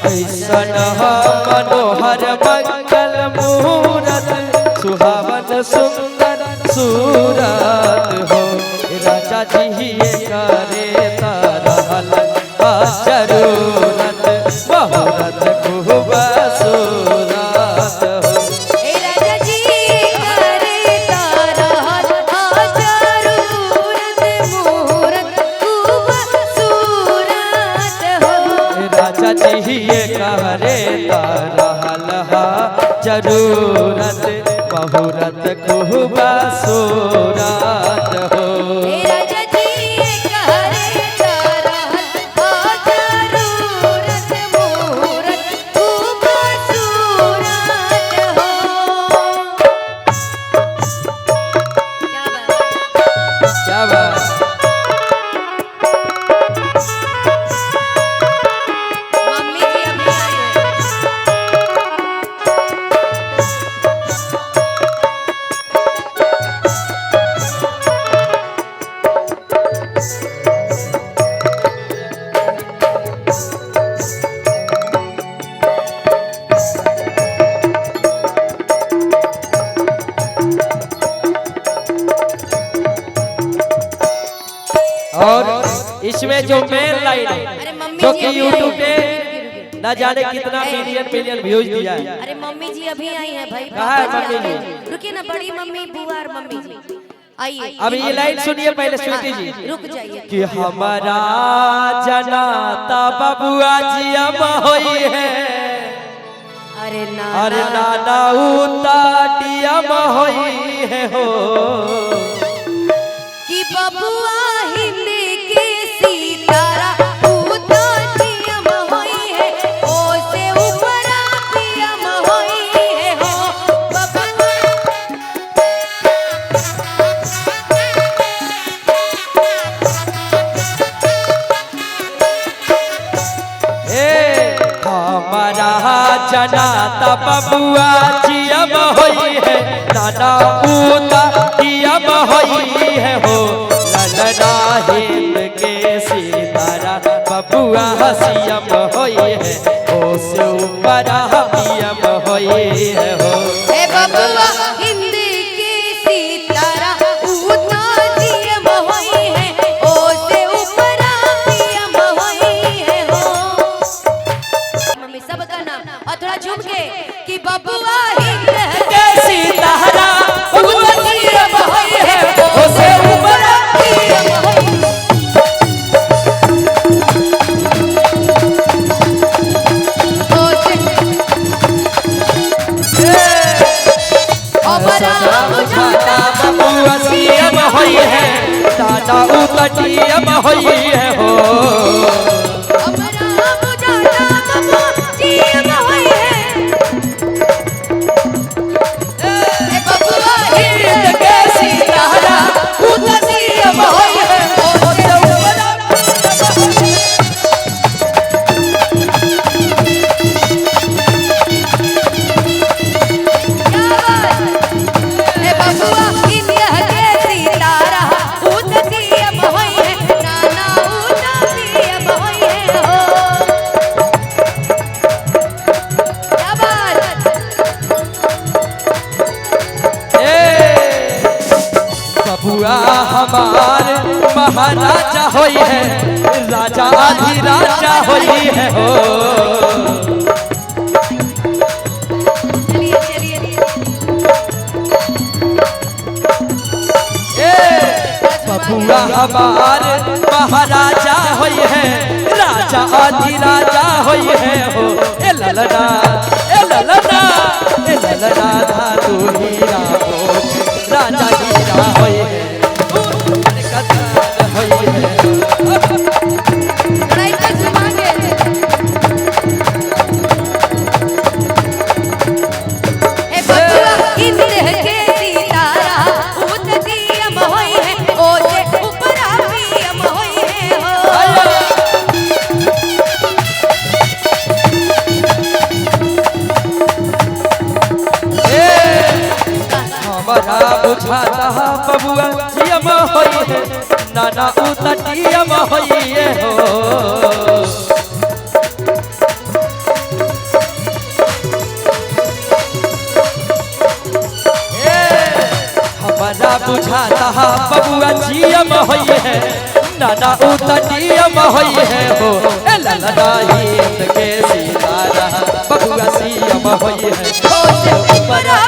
कैसन मनोहर मंगल मूरत सुहावन सुंदर सूरत हो राजा जी करे तरहल जरूरत बहुरत खूब सूरत हो राजा जी करे तरहल जरूरत मुहूर्त खूब सूरत हो राजा जी करे तरहल जरूरत बहुरत खूब सूरत हो राजा जी करे तरहल जरूरत मुहूर्त खूब सूरत हो क्या बात मम्मी जी अभी आई है। और इसमें जो मेन लाइन है अरे मम्मी जो जी कि अभी यूट्यूब आई पे है। न जाने कितना मिलियन व्यूज दिया है। अरे मम्मी जी अभी आई हैं भाई। कहाँ है पापा मम्मी आ गए। जी? रुकिए ना, बड़ी मम्मी बुआ और मम्मी जी आइए। अब ये लाइन सुनिए पहले स्वीटी जी रुक जाइए। कि हमारा जनाता बबुआ जी अब होई है अरे अरे नाना उता डियम होई है हो कि बबुआ हिंदी की सितारा उता पियम होई है ओ से ऊपरा पियम होई है हो बबुआ। हमारा जनाता बबुआ जी अब होई है नाना उता डियम होई है हो ललना हिंद के सितारा बबुआ हसियम होई है ओ से ऊपर हमियम होई है हो ए बबुआ हिंदी की सितारा उता पियम होई है ओ से ऊपरा पियम होई है हो मम्मी सबका नाम और थोड़ा झूम के कि बबुआ हिंद के सितारा बबुआ हसियम होई है ओ से ऊपर पियम होई ओ से बुझाता बबुआ हसियम होई है दादा उतटियम होई है हो हमरा बुझाता बबुआ पियम होई है ए बबुआ हिंद के सितारा उतटियम होई है ओ से ऊपर ए बबुआ इंडिया के सितारा उता पियम होई है नाना उता पियम होई है हो क्या बात। बबुआ हमार महाराजा होई है राजा अधिराजा होई है हो चलिए चलिए बबुआ हमार महाराजा होई है राजा अधिराजा होई है हो ए ललना ए ललना ए ललना तू हीरा हो राजा हीरा होई है कतार होई है लड़ाई का जुमागे ए बबुआ इंद्र के सितारा उता पियम होई है ओ से ऊपरा पियम होई है हो हमारा बुझाता बबुआ जियम होई है नाना उतटियम होई है हो बबुआ जीएम होई है नाना उता डीएम होई है हो ए ललना हिंद के सितारा बबुआ सीएम होई है ओ से ऊपरा